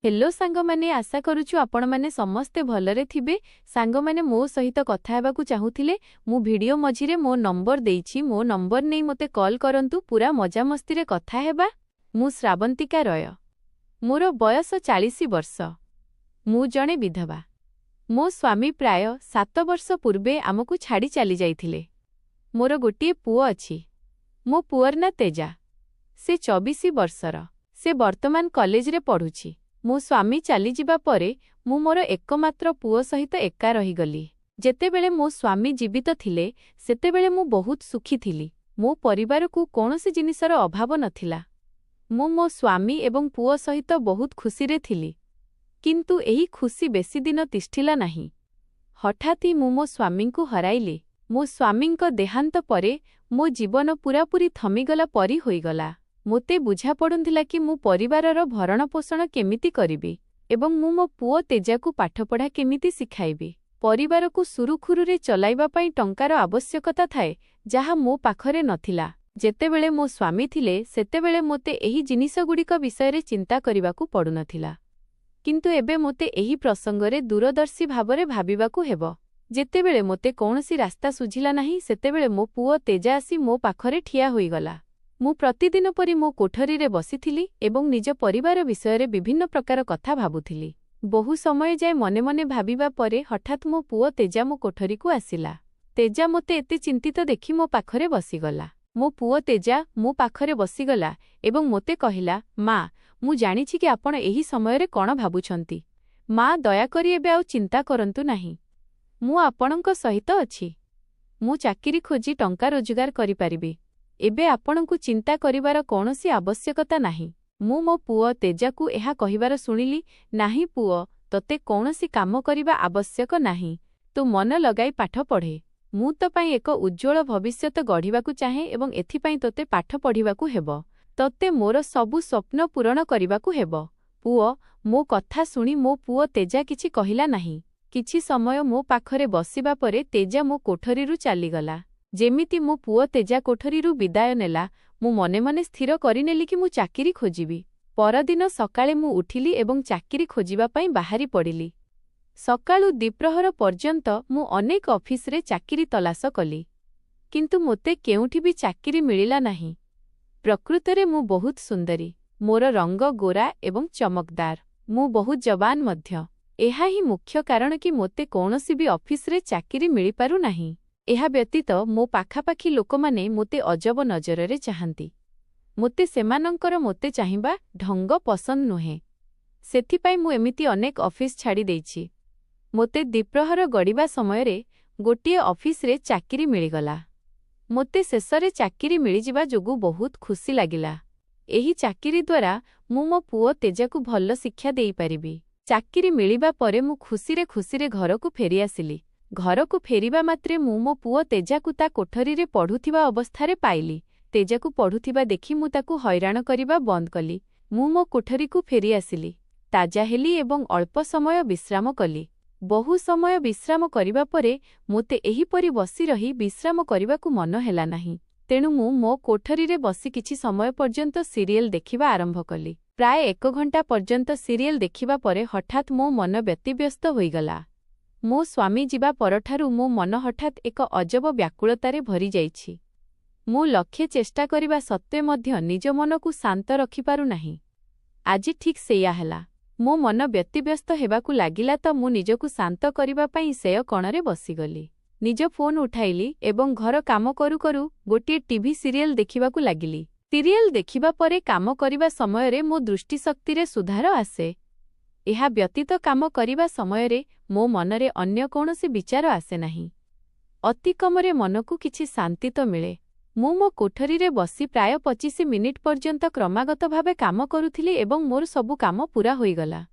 Hello सांग माने आशा करूछु आपण माने समस्ते भलरे थिबे। सांग माने मो सहित कथा हेबाकू चाहूथिले मु वीडियो मझिरे मो नंबर देइछि मो नंबर नै मते कॉल करंतु पूरा मजा मस्ती रे कथा हेबा। मु श्रावंतिका रॉय मोर बयस 40 वर्ष मु जणे विधवा। मो स्वामी प्राय 7 वर्ष पूर्वे आमकू छाड़ी चली जाइथिले। मोर गोटिए पुओ अछि। मो पुअर ना तेजा से 24 वर्षर। से वर्तमान कॉलेज रे पढुछि। मो स्वामी चली जिबा परे मु मोर एकमात्र पुओ सहित एका रही गली। जेतेबेले मो स्वामी जीवित थिले सेतेबेले मु बहुत सुखी थिली। मो परिवार को कोनोसी जिनिसर अभाव नथिला। मु मो स्वामी एवं पुओ सहित बहुत खुशी रे थिली। किंतु एही खुशी बेसी दिन तिष्ठिला नाही। हठात ही मु मो स्वामी को हराइली। मो स्वामी को देहांत परे मो जीवन पूरापूरी थमीगला परी होईगला। मोते बुझा पड़ुंथिला कि मु परिवारर भरण पोषण केमिति करिबि एवं मु मो पुओ तेजा को पाठपढ़ा केमिति सिखाइबि। परिवार को सुरुखुरुरे चलाइबा पई टंकार आवश्यकता थाए जहा मो पाखरे नथिला। जेतेबेले मो स्वामी थिले सेतेबेले मोते एही जिनिसगुड़िक विषय चिंता करिबाकू पड़ुनथिला। किंतु एबे मोते एही प्रसंगरे दूरदर्शी भावरे भाबिबाकू हेबो। जेतेबेले मोते कौनसी रास्ता सुझिला नाही सेतेबेले मो पुओ तेजा आसी मो पाखरे ठिया होईगला। मु प्रतिदिन परी मो कोठरी रे बसिथिली एवं निज परिवार विषय रे विभिन्न प्रकार कथा भाबुथिली। बहु समय जाए मने मने भाबिबा परे हठात मो पुओ तेजा मो कोठरी को आसिला। तेजा मोते एते चिंतित देखि मो पाखरे बसिगला। मो पुओ तेजा मो पाखरे बसिगला एवं मोते कहिला, माँ मु जानिछि कि आपण एही समय रे कोन भाबुछंती। माँ दयाकरी एबे आउ चिंता करंतु नाही। मु आपणक सहित अछि। मु चाकिरी खोजी टंका रोजगार करि पारिबि। एबे आपणकु चिंता करिवार कौनसी आवश्यकता नाही। मु मो पुओ तेजा को एहा कहिवार सुनिली, नाही पुओ तते कौनसी काम करिबा आवश्यक नाही। तू मन लगाई पाठ पढ़े। मु तो पई एक उज्जवल भविष्यत गढ़िबाकू चाहे एवं एथिपाई तोते पाठ पढ़िबाकू हेबो। तते मोर सबु स्वप्न पूरण करिबाकू हेबो। पुओ मो कथा सुनी मो पुओ तेजा किछि कहिला नाही। किछि समय मो पाखरे बसिबा परे तेजा मो कोठरीरु चालीगला। जेमिति मो पुओ तेजा कोठरीरु विदाय नेला मु मने मने स्थिर करिनेली कि मु चाकिरी खोजिबी। परदिन सकाळे मु उठिली एवं चाकिरी खोजिबा पई बाहारी पड़िली। सकाळु दिप्रहर पर्यंत मु अनेक ऑफिस रे चाकिरी तलाश कली। किंतु मोते केउठी भी चाकिरी मिलिला नाही। प्रकृतरे मु बहुत सुंदरी। मोर रंग गोरा एवं चमकदार। मु बहुत जवान मध्य। एहा ही मुख्य कारण कि मोते कौनसी भी ऑफिस रे चाकिरी मिली पारु नाही। एहा व्यतीत मो पाखापाखी लोकमाने मोते अजब नजररे चाहंती। मोते सेमानंकर मोते चाहिबा ढंग पसंद नुहे। सेथिपाई मु एमिति अनेक ऑफिस छाड़ी देइछि। मोते दिप्रहर गड़िबा समयरे गोटिए ऑफिस रे चाकिरी मिलिगला। मोते शेषरे चाकिरी मिलिजिबा जोगु बहुत खुशी लागिला। एही चाकिरी द्वारा मु मो पुओ तेजाकू भल शिक्षा देई पारिबी। चाकिरी मिलिबा परे मु खुशीरे घरकू फेरी आसिली। घरकू फेरिबा मात्रे मु मो पुओ तेजाकू ता कोठरीरे पढ़ुथिबा अवस्थारे पाइली। तेजाकू पढ़ुथिबा देखि मु ताकू हैरान करिबा बंद कली। मु मो कोठरीकू फेरी आसिली। ताजा हेली एवं अल्प समय विश्राम कली। बहु समय विश्राम करिबा परे मोते एहीपरि बसी रही विश्राम करिबाकू मन हेला नाही। तेणु मु मो कोठरीरे बसी किछि समय पर्यंत सीरियल देखिबा आरंभ कली। प्राय 1 घंटा पर्यंत सीरियल देखिबा परे हठात मो मन व्यतिव्यस्त होईगला। मो स्वामी जीवा परठारु मो मन हठात एक अजब व्याकुलतारे भरी जाइछि। मु लक्ष्य चेष्टा करिबा सत्वे मध्य निज मन को शांत रखि पारु नाही। आज ठीक सेया हेला। मो मन व्यतिव्यस्त हेबाकू लागिला तो मु निजकू शांत करिबा पई सेय कणरे बसिगली। निज फोन उठाइली एवं घर काम करू करू गोटिए टीवी सीरियल देखिबाकू लागिली। सीरियल देखिबा परे काम करिबा समयरे मो दृष्टिशक्तिरे सुधार आसे। एहा व्यतीत काम करिबा समयरे मो मनरे अन्य कौनसी विचार आसे नाही। अति कमरे मनकू किछि शांति तो मिले। मु मो कोठरीरे बसी प्राय 25 मिनिट पर्यंत क्रमागत भावे काम करुथिली एवं मोर सबु काम पूरा होईगला।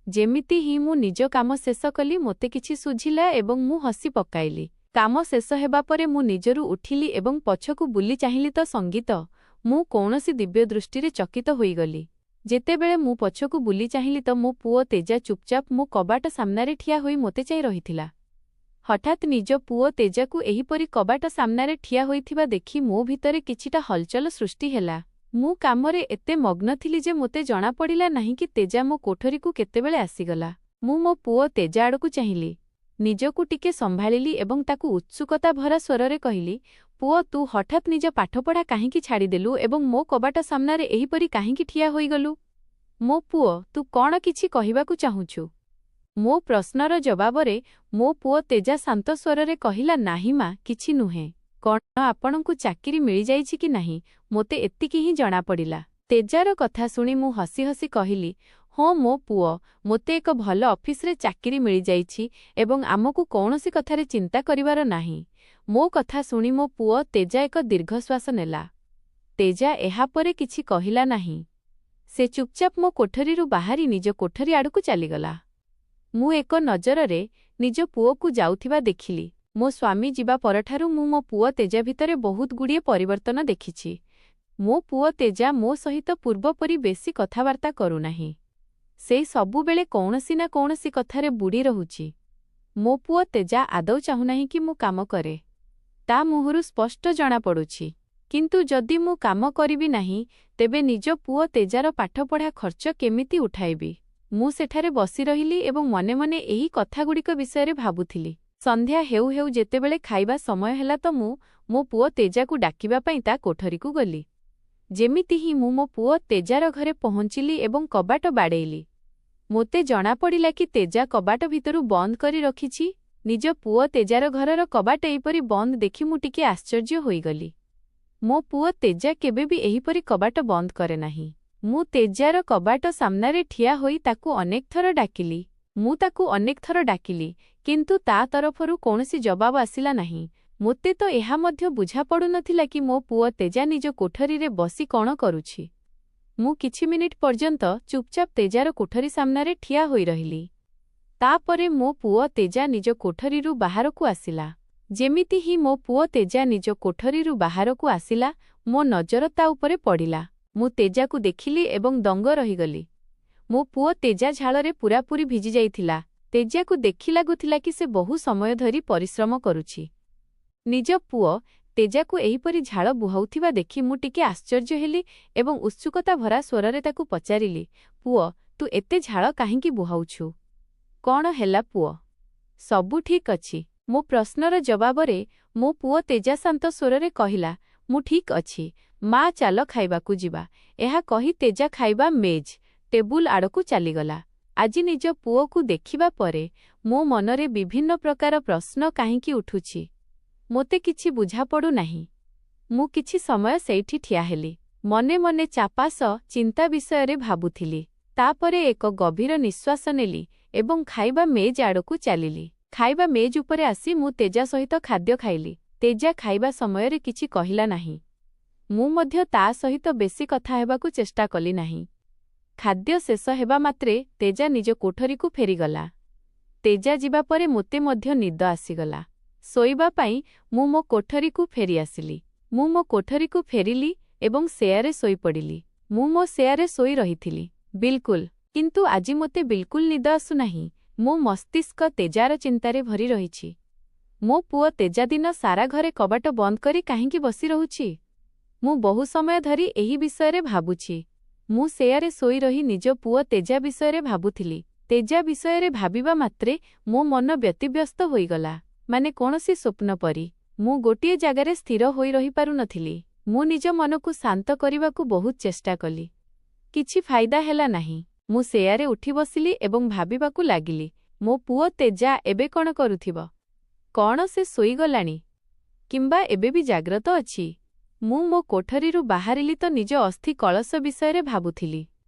जेमिति ही मु निज काम शेष कली मोते किछि सुझिला एवं मु हसी पकाइली। काम शेष हेबा परे मु निजरु उठिली एवं पछकू बुली चाहिली तो संगीत मु कौनसी दिव्य दृष्टिरे चकित होईगली। जेतेबेले मु पछकू बुली चाहिली तो मो पुओ तेजा चुपचाप मो कबाट सामनारे ठिया होई मोते चाहि रहिथिला। हठात निज पुओ तेजाकू एहीपरि कबाट सामनारे ठिया होइथिबा देखि मो भितरे किछिटा हलचल सृष्टि हेला। ମୁଁ କାମରେ ଏତେ ମଗ୍ନ ଥିଲି ଯେ ମୋତେ ଜଣାପଡ଼ିଲା ନାହିଁ କି ତେଜା ମୋ କୋଠରୀକୁ କେତେବେଳେ ଆସିଗଲା। ମୁଁ ମୋ ପୁଅ ତେଜା ଆଡ଼କୁ ଚାହିଁଲି। ନିଜକୁ ଟିକେ ସମ୍ଭାଳିଲି ଏବଂ ତାକୁ ଉତ୍ସୁକତା ଭରା ସ୍ୱରରେ କହିଲି, ପୁଅ, ତୁ ହଠାତ୍ ନିଜ ପାଠପଢ଼ା କାହିଁକି ଛାଡ଼ିଦେଲୁ ଏବଂ ମୋ କବାଟ ସାମ୍ନାରେ ଏହିପରି କାହିଁକି ଠିଆ ହୋଇଗଲୁ? ମୋ ପୁଅ, ତୁ କ'ଣ କିଛି କହିବାକୁ ଚାହୁଁଛୁ? ମୋ ପ୍ରଶ୍ନର ଜବାବରେ ମୋ ପୁଅ ତେଜା ଶାନ୍ତ ସ୍ୱରରେ କହିଲା, ନାହିଁ ମା, କିଛି ନୁହେଁ। କ'ଣ ଆପଣଙ୍କୁ ଚାକିରି ମିଳିଯାଇଛି କି ନାହିଁ, ମୋତେ ଏତିକି ହିଁ ଜଣାପଡ଼ିଲା। ତେଜାର କଥା ଶୁଣି ମୁଁ ହସି ହସି କହିଲି, ହଁ ମୋ ପୁଅ, ମୋତେ ଏକ ଭଲ ଅଫିସରେ ଚାକିରି ମିଳିଯାଇଛି ଏବଂ ଆମକୁ କୌଣସି କଥାରେ ଚିନ୍ତା କରିବାର ନାହିଁ। ମୋ କଥା ଶୁଣି ମୋ ପୁଅ ତେଜା ଏକ ଦୀର୍ଘଶ୍ୱାସ ନେଲା। ତେଜା ଏହାପରେ କିଛି କହିଲା ନାହିଁ। ସେ ଚୁପଚାପ ମୋ କୋଠରୀରୁ ବାହାରି ନିଜ କୋଠରୀ ଆଡ଼କୁ ଚାଲିଗଲା। ମୁଁ ଏକ ନଜରରେ ନିଜ ପୁଅକୁ ଯାଉଥିବା ଦେଖିଲି। ମୋ ସ୍ୱାମୀ ଯିବା ପରଠାରୁ ମୁଁ ମୋ ପୁଅ ତେଜା ଭିତରେ ବହୁତଗୁଡ଼ିଏ ପରିବର୍ତ୍ତନ ଦେଖିଛି। ମୋ ପୁଅ ତେଜା ମୋ ସହିତ ପୂର୍ବ ପରି ବେଶୀ କଥାବାର୍ତ୍ତା କରୁନାହିଁ। ସେ ସବୁବେଳେ କୌଣସି ନା କୌଣସି କଥାରେ ବୁଡ଼ି ରହୁଛି। ମୋ ପୁଅ ତେଜା ଆଦୌ ଚାହୁଁନାହିଁ କି ମୁଁ କାମ କରେ। ତା ମୁହଁରୁ ସ୍ପଷ୍ଟ ଜଣାପଡ଼ୁଛି। କିନ୍ତୁ ଯଦି ମୁଁ କାମ କରିବି ନାହିଁ, ତେବେ ନିଜ ପୁଅ ତେଜାର ପାଠପଢ଼ା ଖର୍ଚ୍ଚ କେମିତି ଉଠାଇବି? ମୁଁ ସେଠାରେ ବସି ରହିଲି ଏବଂ ମନେ ମନେ ଏହି କଥାଗୁଡ଼ିକ ବିଷୟରେ ଭାବୁଥିଲି। ସନ୍ଧ୍ୟା ହେଉ ହେଉ ଯେତେବେଳେ ଖାଇବା ସମୟ ହେଲା ତ ମୁଁ ମୋ ପୁଅ ତେଜାକୁ ଡାକିବା ପାଇଁ ତା କୋଠରୀକୁ ଗଲି। ଯେମିତି ହିଁ ମୁଁ ମୋ ପୁଅ ତେଜାର ଘରେ ପହଞ୍ଚିଲି ଏବଂ କବାଟ ବାଡ଼େଇଲି, ମୋତେ ଜଣାପଡ଼ିଲା କି ତେଜା କବାଟ ଭିତରୁ ବନ୍ଦ କରି ରଖିଛି। ନିଜ ପୁଅ ତେଜାର ଘରର କବାଟ ଏହିପରି ବନ୍ଦ ଦେଖି ମୁଁ ଟିକେ ଆଶ୍ଚର୍ଯ୍ୟ ହୋଇଗଲି। ମୋ ପୁଅ ତେଜା କେବେ ବି ଏହିପରି କବାଟ ବନ୍ଦ କରେ ନାହିଁ। ମୁଁ ତେଜାର କବାଟ ସାମ୍ନାରେ ଠିଆ ହୋଇ ତାକୁ ଅନେକ ଥର ଡାକିଲି। କିନ୍ତୁ ତା ତରଫରୁ କୌଣସି ଜବାବ ଆସିଲା ନାହିଁ। ମୋତେ ତ ଏହା ମଧ୍ୟ ବୁଝାପଡ଼ୁନଥିଲା କି ମୋ ପୁଅ ତେଜା ନିଜ କୋଠରୀରେ ବସି କ'ଣ କରୁଛି। ମୁଁ କିଛି ମିନିଟ୍ ପର୍ଯ୍ୟନ୍ତ ଚୁପଚାପ ତେଜାର କୋଠରୀ ସାମ୍ନାରେ ଠିଆ ହୋଇ ରହିଲି। ତାପରେ ମୋ ପୁଅ ତେଜା ନିଜ କୋଠରୀରୁ ବାହାରକୁ ଆସିଲା। ଯେମିତି ହିଁ ମୋ ପୁଅ ତେଜା ନିଜ କୋଠରୀରୁ ବାହାରକୁ ଆସିଲା, ମୋ ନଜର ତା ଉପରେ ପଡ଼ିଲା। ମୁଁ ତେଜାକୁ ଦେଖିଲି ଏବଂ ଦଙ୍ଗ ରହିଗଲି। ମୋ ପୁଅ ତେଜା ଝାଳରେ ପୂରାପୂରି ଭିଜିଯାଇଥିଲା। ତେଜାକୁ ଦେଖି ଲାଗୁଥିଲା କି ସେ ବହୁ ସମୟ ଧରି ପରିଶ୍ରମ କରୁଛି। ନିଜ ପୁଅ ତେଜାକୁ ଏହିପରି ଝାଳ ବୁହାଉଥିବା ଦେଖି ମୁଁ ଟିକେ ଆଶ୍ଚର୍ଯ୍ୟ ହେଲି ଏବଂ ଉତ୍ସୁକତା ଭରା ସ୍ୱରରେ ତାକୁ ପଚାରିଲି, ପୁଅ, ତୁ ଏତେ ଝାଳ କାହିଁକି ବୁହାଉଛୁ? କ'ଣ ହେଲା ପୁଅ? ସବୁ ଠିକ୍ ଅଛି। ମୋ ପ୍ରଶ୍ନର ଜବାବରେ ମୋ ପୁଅ ତେଜା ଶାନ୍ତ ସ୍ୱରରେ କହିଲା, ମୁଁ ଠିକ୍ ଅଛି ମା, ଚାଲ ଖାଇବାକୁ ଯିବା। ଏହା କହି ତେଜା ଖାଇବା ମେଜ୍ ଟେବୁଲ ଆଡ଼କୁ ଚାଲିଗଲା। ଆଜି ନିଜ ପୁଅକୁ ଦେଖିବା ପରେ ମୋ ମନରେ ବିଭିନ୍ନ ପ୍ରକାର ପ୍ରଶ୍ନ କାହିଁକି ଉଠୁଛି, ମୋତେ କିଛି ବୁଝାପଡ଼ୁନାହିଁ। ମୁଁ କିଛି ସମୟ ସେଇଠି ଠିଆ ହେଲି। ମନେ ମନେ ଚାପାସ ଚିନ୍ତା ବିଷୟରେ ଭାବୁଥିଲି। ତାପରେ ଏକ ଗଭୀର ନିଶ୍ୱାସ ନେଲି ଏବଂ ଖାଇବା ମେଜ୍ ଆଡ଼କୁ ଚାଲିଲି। ଖାଇବା ମେଜ୍ ଉପରେ ଆସି ମୁଁ ତେଜା ସହିତ ଖାଦ୍ୟ ଖାଇଲି। ତେଜା ଖାଇବା ସମୟରେ କିଛି କହିଲା ନାହିଁ। ମୁଁ ମଧ୍ୟ ତା ସହିତ ବେଶୀ କଥା ହେବାକୁ ଚେଷ୍ଟା କଲି ନାହିଁ। ଖାଦ୍ୟ ଶେଷ ହେବା ମାତ୍ରେ ତେଜା ନିଜ କୋଠରୀକୁ ଫେରିଗଲା। ତେଜା ଯିବା ପରେ ମୋତେ ମଧ୍ୟ ନିଦ ଆସିଗଲା। ଶୋଇବା ପାଇଁ ମୁଁ ମୋ କୋଠରୀକୁ ଫେରିଆସିଲି। ମୁଁ ମୋ କୋଠରୀକୁ ଫେରିଲି ଏବଂ ସେୟାରେ ଶୋଇପଡ଼ିଲି। ମୁଁ ମୋ ସେୟାରେ ଶୋଇ ରହିଥିଲି। ବିଲକୁଲ। କିନ୍ତୁ ଆଜି ମୋତେ ବିଲକୁଲ ନିଦ ଆସୁନାହିଁ। ମୋ ମସ୍ତିଷ୍କ ତେଜାର ଚିନ୍ତାରେ ଭରି ରହିଛି। ମୋ ପୁଅ ତେଜା ଦିନ ସାରା ଘରେ କବାଟ ବନ୍ଦ କରି କାହିଁକି ବସି ରହୁଛି? ମୁଁ ବହୁ ସମୟ ଧରି ଏହି ବିଷୟରେ ଭାବୁଛି। ମୁଁ ସେୟାରେ ଶୋଇ ରହି ନିଜ ପୁଅ ତେଜା ବିଷୟରେ ଭାବୁଥିଲି। ତେଜା ବିଷୟରେ ଭାବିବା ମାତ୍ରେ ମୋ ମନ ବ୍ୟତିବ୍ୟସ୍ତ ହୋଇଗଲା, ମାନେ କୌଣସି ସ୍ୱପ୍ନ ପରି। ମୁଁ ଗୋଟିଏ ଜାଗାରେ ସ୍ଥିର ହୋଇ ରହିପାରୁନଥିଲି। ମୁଁ ନିଜ ମନକୁ ଶାନ୍ତ କରିବାକୁ ବହୁତ ଚେଷ୍ଟା କଲି। କିଛି ଫାଇଦା ହେଲା ନାହିଁ। ମୁଁ ସେୟାରେ ଉଠି ବସିଲି ଏବଂ ଭାବିବାକୁ ଲାଗିଲି, ମୋ ପୁଅ ତେଜା ଏବେ କ'ଣ କରୁଥିବ? କ'ଣ ସେ ଶୋଇଗଲାଣି? କିମ୍ବା ଏବେ ବି ଜାଗ୍ରତ ଅଛି? ମୁଁ ମୋ କୋଠରୀରୁ ବାହାରିଲି ତ ନିଜ ଅସ୍ଥି କଳସ ବିଷୟରେ ଭାବୁଥିଲି।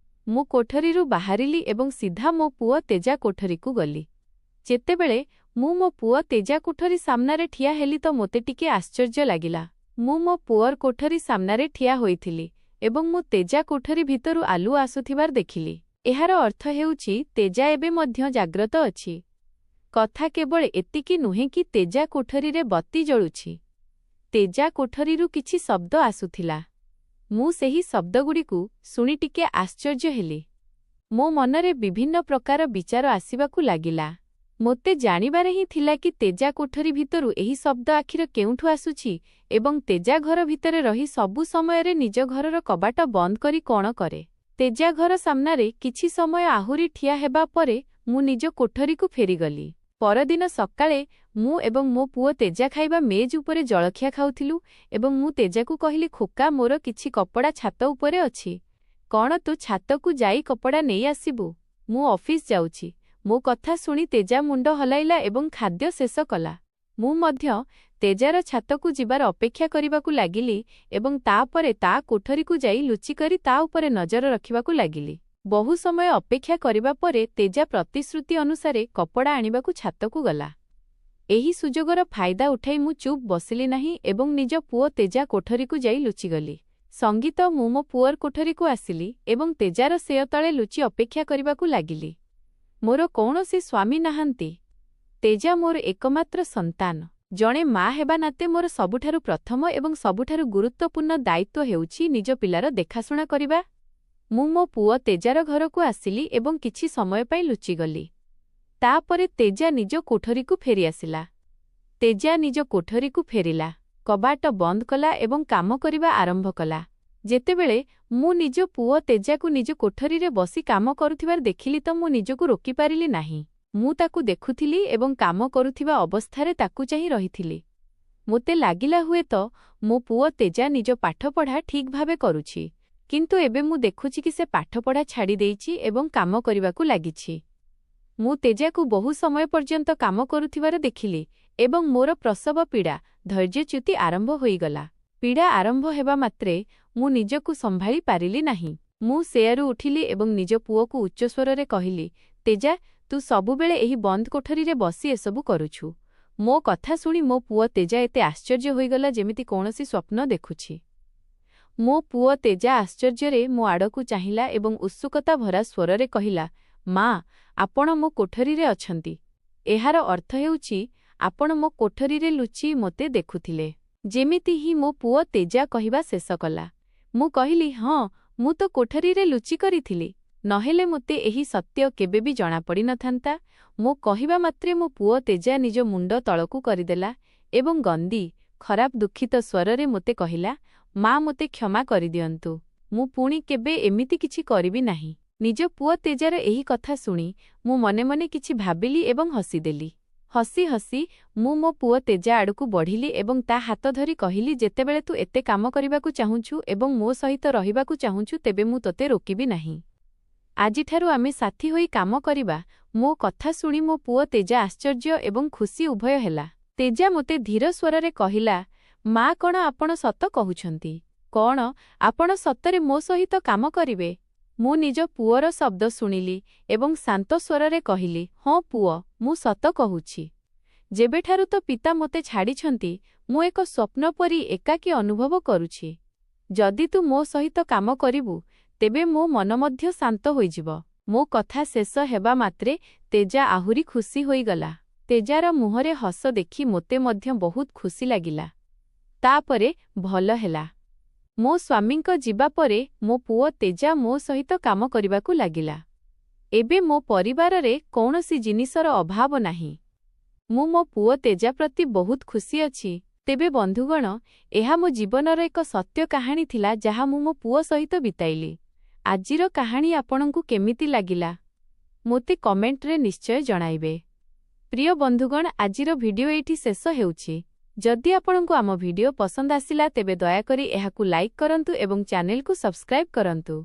ମୁଁ କୋଠରୀରୁ ବାହାରିଲି ଏବଂ ସିଧା ମୋ ପୁଅ ତେଜା କୋଠରୀକୁ ଗଲି। ଯେତେବେଳେ ମୁଁ ମୋ ପୁଅ ତେଜା କୋଠରୀ ସାମ୍ନାରେ ଠିଆ ହେଲି ତ ମୋତେ ଟିକେ ଆଶ୍ଚର୍ଯ୍ୟ ଲାଗିଲା। ମୁଁ ମୋ ପୁଅର କୋଠରୀ ସାମ୍ନାରେ ଠିଆ ହୋଇଥିଲି ଏବଂ ମୁଁ ତେଜା କୋଠରୀ ଭିତରୁ ଆଲୁଅ ଆସୁଥିବାର ଦେଖିଲି। ଏହାର ଅର୍ଥ ହେଉଛି ତେଜା ଏବେ ମଧ୍ୟ ଜାଗ୍ରତ ଅଛି। କଥା କେବଳ ଏତିକି ନୁହେଁ କି ତେଜା କୋଠରୀରେ ବତି ଜଳୁଛି। ତେଜା କୋଠରୀରୁ କିଛି ଶବ୍ଦ ଆସୁଥିଲା। ମୁଁ ସେହି ଶବ୍ଦଗୁଡ଼ିକୁ ଶୁଣି ଟିକେ ଆଶ୍ଚର୍ଯ୍ୟ ହେଲି। ମୋ ମନରେ ବିଭିନ୍ନ ପ୍ରକାର ବିଚାର ଆସିବାକୁ ଲାଗିଲା। ମୋତେ ଜାଣିବାରେ ହିଁ ଥିଲା କି ତେଜା କୋଠରୀ ଭିତରୁ ଏହି ଶବ୍ଦ ଆଖିର କେଉଁଠୁ ଆସୁଛି ଏବଂ ତେଜା ଘର ଭିତରେ ରହି ସବୁ ସମୟରେ ନିଜ ଘରର କବାଟ ବନ୍ଦ କରି କ'ଣ କରେ। ତେଜା ଘର ସାମ୍ନାରେ କିଛି ସମୟ ଆହୁରି ଠିଆ ହେବା ପରେ ମୁଁ ନିଜ କୋଠରୀକୁ ଫେରିଗଲି। ପରଦିନ ସକାଳେ ମୁଁ ଏବଂ ମୋ ପୁଅ ତେଜା ଖାଇବା ମେଜ୍ ଉପରେ ଜଳଖିଆ ଖାଉଥିଲୁ ଏବଂ ମୁଁ ତେଜାକୁ କହିଲି, ଖୋକା, ମୋର କିଛି କପଡ଼ା ଛାତ ଉପରେ ଅଛି। କ'ଣ ତୁ ଛାତକୁ ଯାଇ କପଡ଼ା ନେଇ ଆସିବୁ? ମୁଁ ଅଫିସ୍ ଯାଉଛି। ମୋ କଥା ଶୁଣି ତେଜା ମୁଣ୍ଡ ହଲାଇଲା ଏବଂ ଖାଦ୍ୟ ଶେଷ କଲା। ମୁଁ ମଧ୍ୟ ତେଜାର ଛାତକୁ ଯିବାର ଅପେକ୍ଷା କରିବାକୁ ଲାଗିଲି ଏବଂ ତାପରେ ତା କୋଠରୀକୁ ଯାଇ ଲୁଚିକରି ତା ଉପରେ ନଜର ରଖିବାକୁ ଲାଗିଲି। ବହୁ ସମୟ ଅପେକ୍ଷା କରିବା ପରେ ତେଜା ପ୍ରତିଶ୍ରୁତି ଅନୁସାରେ କପଡ଼ା ଆଣିବାକୁ ଛାତକୁ ଗଲା। ଏହି ସୁଯୋଗର ଫାଇଦା ଉଠାଇ ମୁଁ ଚୁପ୍ ବସିଲି ନାହିଁ ଏବଂ ନିଜ ପୁଅ ତେଜା କୋଠରୀକୁ ଯାଇ ଲୁଚିଗଲି। ସଙ୍ଗୀତ ମୁଁ ମୋ ପୁଅର କୋଠରୀକୁ ଆସିଲି ଏବଂ ତେଜାର ସେୟ ତଳେ ଲୁଚି ଅପେକ୍ଷା କରିବାକୁ ଲାଗିଲି। ମୋର କୌଣସି ସ୍ୱାମୀ ନାହାନ୍ତି। ତେଜା ମୋର ଏକମାତ୍ର ସନ୍ତାନ। ଜଣେ ମା ହେବା ନାତେ ମୋର ସବୁଠାରୁ ପ୍ରଥମ ଏବଂ ସବୁଠାରୁ ଗୁରୁତ୍ୱପୂର୍ଣ୍ଣ ଦାୟିତ୍ୱ ହେଉଛି ନିଜ ପିଲାର ଦେଖାଶୁଣା କରିବା। ମୁଁ ମୋ ପୁଅ ତେଜାର ଘରକୁ ଆସିଲି ଏବଂ କିଛି ସମୟ ପାଇଁ ଲୁଚିଗଲି। ତାପରେ ତେଜା ନିଜ କୋଠରୀକୁ ଫେରିଆସିଲା। ତେଜା ନିଜ କୋଠରୀକୁ ଫେରିଲା, କବାଟ ବନ୍ଦ କଲା ଏବଂ କାମ କରିବା ଆରମ୍ଭ କଲା। ଯେତେବେଳେ ମୁଁ ନିଜ ପୁଅ ତେଜାକୁ ନିଜ କୋଠରୀରେ ବସି କାମ କରୁଥିବାର ଦେଖିଲି ତ ମୁଁ ନିଜକୁ ରୋକିପାରିଲି ନାହିଁ। ମୁଁ ତାକୁ ଦେଖୁଥିଲି ଏବଂ କାମ କରୁଥିବା ଅବସ୍ଥାରେ ତାକୁ ଚାହିଁ ରହିଥିଲି। ମୋତେ ଲାଗିଲା ହୁଏତ ମୋ ପୁଅ ତେଜା ନିଜ ପାଠପଢ଼ା ଠିକ୍ ଭାବେ କରୁଛି, କିନ୍ତୁ ଏବେ ମୁଁ ଦେଖୁଛି କି ସେ ପାଠପଢ଼ା ଛାଡ଼ି ଦେଇଛି ଏବଂ କାମ କରିବାକୁ ଲାଗିଛି। ମୁଁ ତେଜାକୁ ବହୁ ସମୟ ପର୍ଯ୍ୟନ୍ତ କାମ କରୁଥିବାର ଦେଖିଲି ଏବଂ ମୋର ପ୍ରସବ ପୀଡ଼ା ଧୈର୍ଯ୍ୟଚ୍ୟୁତି ଆରମ୍ଭ ହୋଇଗଲା। ପୀଡ଼ା ଆରମ୍ଭ ହେବା ମାତ୍ରେ ମୁଁ ନିଜକୁ ସମ୍ଭାଳି ପାରିଲି ନାହିଁ। ମୁଁ ସେୟାରୁ ଉଠିଲି ଏବଂ ନିଜ ପୁଅକୁ ଉଚ୍ଚସ୍ୱରରେ କହିଲି, ତେଜା, ତୁ ସବୁବେଳେ ଏହି ବନ୍ଦ କୋଠରୀରେ ବସି ଏସବୁ କରୁଛୁ। ମୋ କଥା ଶୁଣି ମୋ ପୁଅ ତେଜା ଏତେ ଆଶ୍ଚର୍ଯ୍ୟ ହୋଇଗଲା ଯେମିତି କୌଣସି ସ୍ୱପ୍ନ ଦେଖୁଛି। ମୋ ପୁଅ ତେଜା ଆଶ୍ଚର୍ଯ୍ୟରେ ମୋ ଆଡ଼କୁ ଚାହିଁଲା ଏବଂ ଉତ୍ସୁକତା ଭରା ସ୍ୱରରେ କହିଲା, ମା, ଆପଣ ମୋ କୋଠରୀରେ ଅଛନ୍ତି। ଏହାର ଅର୍ଥ ହେଉଛି ଆପଣ ମୋ କୋଠରୀରେ ଲୁଚି ମୋତେ ଦେଖୁଥିଲେ। ଯେମିତି ହିଁ ମୋ ପୁଅ ତେଜା କହିବା ଶେଷ କଲା। ମୁଁ କହିଲି, ହଁ, ମୁଁ ତ କୋଠରୀରେ ଲୁଚି କରିଥିଲି, ନହେଲେ ମୋତେ ଏହି ସତ୍ୟ କେବେ ବି ଜଣାପଡ଼ିନଥାନ୍ତା। ମୋ କହିବା ମାତ୍ରେ ମୋ ପୁଅ ତେଜା ନିଜ ମୁଣ୍ଡ ତଳକୁ କରିଦେଲା ଏବଂ ଗନ୍ଧି, ଖରାପ ଦୁଃଖିତ ସ୍ୱରରେ ମୋତେ କହିଲା, ମା, ମୋତେ କ୍ଷମା କରିଦିଅନ୍ତୁ। ମୁଁ ପୁଣି କେବେ ଏମିତି କିଛି କରିବି ନାହିଁ। ନିଜ ପୁଅ ତେଜାର ଏହି କଥା ଶୁଣି ମୁଁ ମନେ ମନେ କିଛି ଭାବିଲି ଏବଂ ହସିଦେଲି। ହସି ହସି ମୁଁ ମୋ ପୁଅ ତେଜା ଆଡ଼କୁ ବଢ଼ିଲି ଏବଂ ତା ହାତ ଧରି କହିଲି, ଯେତେବେଳେ ତୁ ଏତେ କାମ କରିବାକୁ ଚାହୁଁଛୁ ଏବଂ ମୋ ସହିତ ରହିବାକୁ ଚାହୁଁଛୁ ତେବେ ମୁଁ ତୋତେ ରୋକିବି ନାହିଁ। ଆଜିଠାରୁ ଆମେ ସାଥୀ ହୋଇ କାମ କରିବା। ମୋ କଥା ଶୁଣି ମୋ ପୁଅ ତେଜା ଆଶ୍ଚର୍ଯ୍ୟ ଏବଂ ଖୁସି ଉଭୟ ହେଲା। ତେଜା ମୋତେ ଧୀର ସ୍ୱରରେ କହିଲା, ମା, କ'ଣ ଆପଣ ସତ କହୁଛନ୍ତି? କ'ଣ ଆପଣ ସତରେ ମୋ ସହିତ କାମ କରିବେ? ମୁଁ ନିଜ ପୁଅର ଶବ୍ଦ ଶୁଣିଲି ଏବଂ ଶାନ୍ତ ସ୍ୱରରେ କହିଲି, ହଁ ପୁଅ, ମୁଁ ସତ କହୁଛି। ଯେବେଠାରୁ ତୋ ପିତା ମୋତେ ଛାଡ଼ିଛନ୍ତି ମୁଁ ଏକ ସ୍ୱପ୍ନ ପରି ଏକାକୀ ଅନୁଭବ କରୁଛି। ଯଦି ତୁ ମୋ ସହିତ କାମ କରିବୁ ତେବେ ମୋ ମନ ମଧ୍ୟ ଶାନ୍ତ ହୋଇଯିବ। ମୋ କଥା ଶେଷ ହେବା ମାତ୍ରେ ତେଜା ଆହୁରି ଖୁସି ହୋଇଗଲା। ତେଜାର ମୁହଁରେ ହସ ଦେଖି ମୋତେ ମଧ୍ୟ ବହୁତ ଖୁସି ଲାଗିଲା। ତାପରେ ଭଲ ହେଲା। ମୋ ସ୍ୱାମୀଙ୍କ ଯିବା ପରେ ମୋ ପୁଅ ତେଜା ମୋ ସହିତ କାମ କରିବାକୁ ଲାଗିଲା। ଏବେ ମୋ ପରିବାରରେ କୌଣସି ଜିନିଷର ଅଭାବ ନାହିଁ। ମୁଁ ମୋ ପୁଅ ତେଜା ପ୍ରତି ବହୁତ ଖୁସି ଅଛି। ତେବେ ବନ୍ଧୁଗଣ, ଏହା ମୋ ଜୀବନର ଏକ ସତ୍ୟ କାହାଣୀ ଥିଲା ଯାହା ମୁଁ ମୋ ପୁଅ ସହିତ ବିତାଇଲି। ଆଜିର କାହାଣୀ ଆପଣଙ୍କୁ କେମିତି ଲାଗିଲା ମୋତେ କମେଣ୍ଟରେ ନିଶ୍ଚୟ ଜଣାଇବେ। ପ୍ରିୟ ବନ୍ଧୁଗଣ, ଆଜିର ଭିଡିଓ ଏଇଠି ଶେଷ ହେଉଛି। ଯଦି ଆପଣଙ୍କୁ ଆମ ଭିଡିଓ ପସନ୍ଦ ଆସିଲା ତେବେ ଦୟାକରି ଏହାକୁ ଲାଇକ୍ କରନ୍ତୁ ଏବଂ ଚ୍ୟାନେଲକୁ ସବସ୍କ୍ରାଇବ୍ କରନ୍ତୁ।